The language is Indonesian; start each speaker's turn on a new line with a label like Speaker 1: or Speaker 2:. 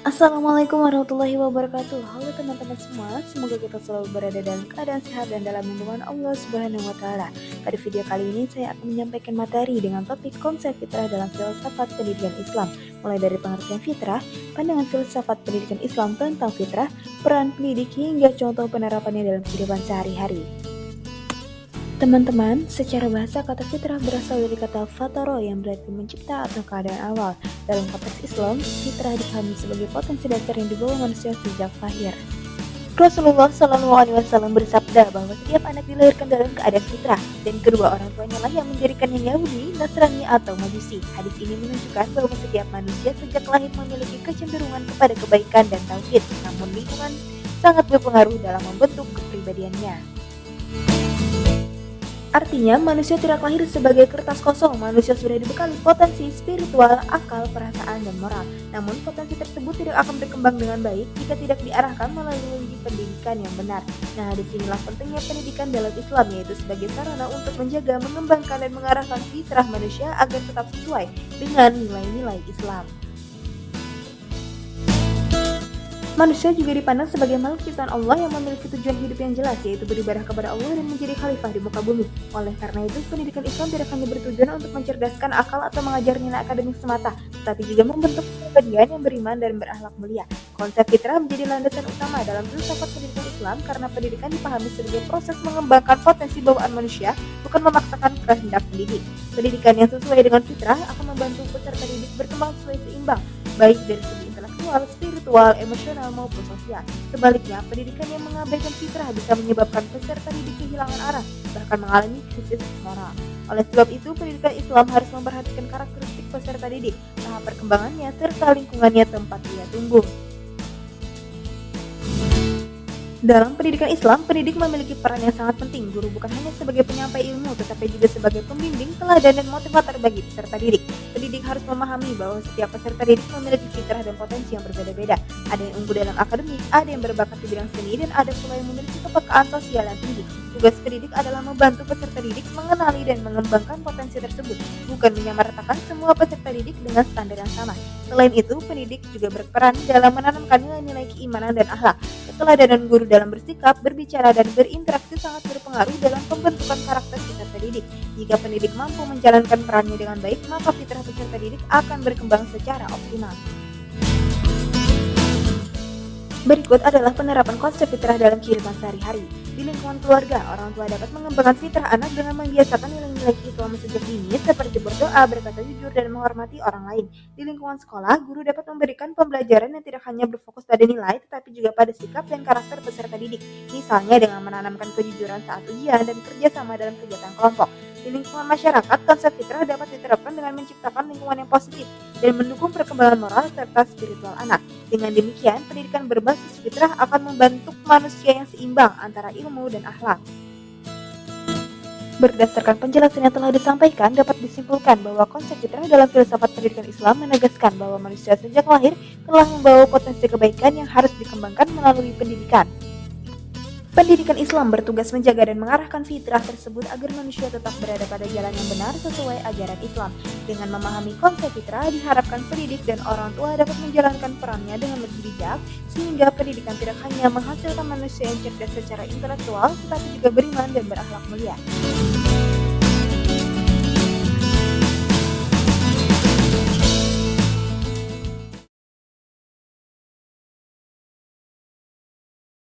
Speaker 1: Assalamualaikum warahmatullahi wabarakatuh. Halo teman-teman semua, semoga kita selalu berada dalam keadaan sehat dan dalam lindungan Allah Subhanahu wa taala. Pada video kali ini saya akan menyampaikan materi dengan topik konsep fitrah dalam filsafat pendidikan Islam, mulai dari pengertian fitrah, pandangan filsafat pendidikan Islam tentang fitrah, peran pendidik hingga contoh penerapannya dalam kehidupan sehari-hari. Teman-teman, secara bahasa kata fitrah berasal dari kata fataro yang berarti mencipta atau keadaan awal. Dalam konteks Islam, fitrah dipahami sebagai potensi dasar yang dibawa manusia sejak lahir. Rasulullah Shallallahu Alaihi Wasallam bersabda bahwa setiap anak dilahirkan dalam keadaan fitrah dan kedua orang tuanya lah yang menjadikannya Yahudi, Nasrani atau Majusi. Hadis ini menunjukkan bahwa setiap manusia sejak lahir memiliki kecenderungan kepada kebaikan dan tauhid, namun lingkungan sangat berpengaruh dalam membentuk kepribadiannya. Artinya, manusia tidak lahir sebagai kertas kosong. Manusia sudah dibekali potensi spiritual, akal, perasaan, dan moral. Namun, potensi tersebut tidak akan berkembang dengan baik jika tidak diarahkan melalui pendidikan yang benar. Nah, disinilah pentingnya pendidikan dalam Islam, yaitu sebagai sarana untuk menjaga, mengembangkan, dan mengarahkan fitrah manusia agar tetap sesuai dengan nilai-nilai Islam. Manusia juga dipandang sebagai makhluk ciptaan Allah yang memiliki tujuan hidup yang jelas, yaitu beribadah kepada Allah dan menjadi khalifah di muka bumi. Oleh karena itu, pendidikan Islam tidak hanya bertujuan untuk mencerdaskan akal atau mengajar nilai akademik semata, tetapi juga membentuk kepribadian yang beriman dan berakhlak mulia. Konsep fitrah menjadi landasan utama dalam filsafat pendidikan Islam karena pendidikan dipahami sebagai proses mengembangkan potensi bawaan manusia, bukan memaksakan kehendak pendidik. Pendidikan yang sesuai dengan fitrah akan membantu peserta didik berkembang sesuai seimbang, baik dari segi intelektual, spiritual, emosional maupun sosial. Sebaliknya, pendidikan yang mengabaikan fitrah bisa menyebabkan peserta didik kehilangan arah, bahkan mengalami krisis moral. Oleh sebab itu, pendidikan Islam harus memperhatikan karakteristik peserta didik, tahap perkembangannya, serta lingkungannya tempat ia tumbuh. Dalam pendidikan Islam, pendidik memiliki peran yang sangat penting. Guru bukan hanya sebagai penyampai ilmu, tetapi juga sebagai pembimbing, teladan, dan motivator bagi peserta didik. Pendidik harus memahami bahwa setiap peserta didik memiliki fitrah dan potensi yang berbeda-beda. Ada yang unggul dalam akademik, ada yang berbakat di bidang seni, dan ada pula yang memiliki kepekaan sosial yang tinggi. Tugas pendidik adalah membantu peserta didik mengenali dan mengembangkan potensi tersebut, bukan menyamaratakan semua peserta didik dengan standar yang sama. Selain itu, pendidik juga berperan dalam menanamkan nilai-nilai keimanan dan akhlak. Keteladanan guru dalam bersikap, berbicara, dan berinteraksi sangat berpengaruh dalam pembentukan karakter peserta didik. Jika pendidik mampu menjalankan perannya dengan baik, maka fitrah peserta didik akan berkembang secara optimal. Berikut adalah penerapan konsep fitrah dalam kehidupan sehari-hari. Di lingkungan keluarga, orang tua dapat mengembangkan fitrah anak dengan membiasakan nilai-nilai keislaman sejak dini seperti berdoa, berkata jujur, dan menghormati orang lain. Di lingkungan sekolah, guru dapat memberikan pembelajaran yang tidak hanya berfokus pada nilai, tetapi juga pada sikap dan karakter peserta didik. Misalnya dengan menanamkan kejujuran saat ujian dan kerjasama dalam kegiatan kelompok. Di lingkungan masyarakat, konsep fitrah dapat diterapkan dengan menciptakan lingkungan yang positif dan mendukung perkembangan moral serta spiritual anak. Dengan demikian, pendidikan berbasis fitrah akan membentuk manusia yang seimbang antara ilmu dan akhlak. Berdasarkan penjelasan yang telah disampaikan, dapat disimpulkan bahwa konsep fitrah dalam filsafat pendidikan Islam menegaskan bahwa manusia sejak lahir telah membawa potensi kebaikan yang harus dikembangkan melalui pendidikan. Pendidikan Islam bertugas menjaga dan mengarahkan fitrah tersebut agar manusia tetap berada pada jalan yang benar sesuai ajaran Islam. Dengan memahami konsep fitrah, diharapkan pendidik dan orang tua dapat menjalankan perannya dengan lebih bijak, sehingga pendidikan tidak hanya menghasilkan manusia yang cerdas secara intelektual, tetapi juga beriman dan berakhlak mulia.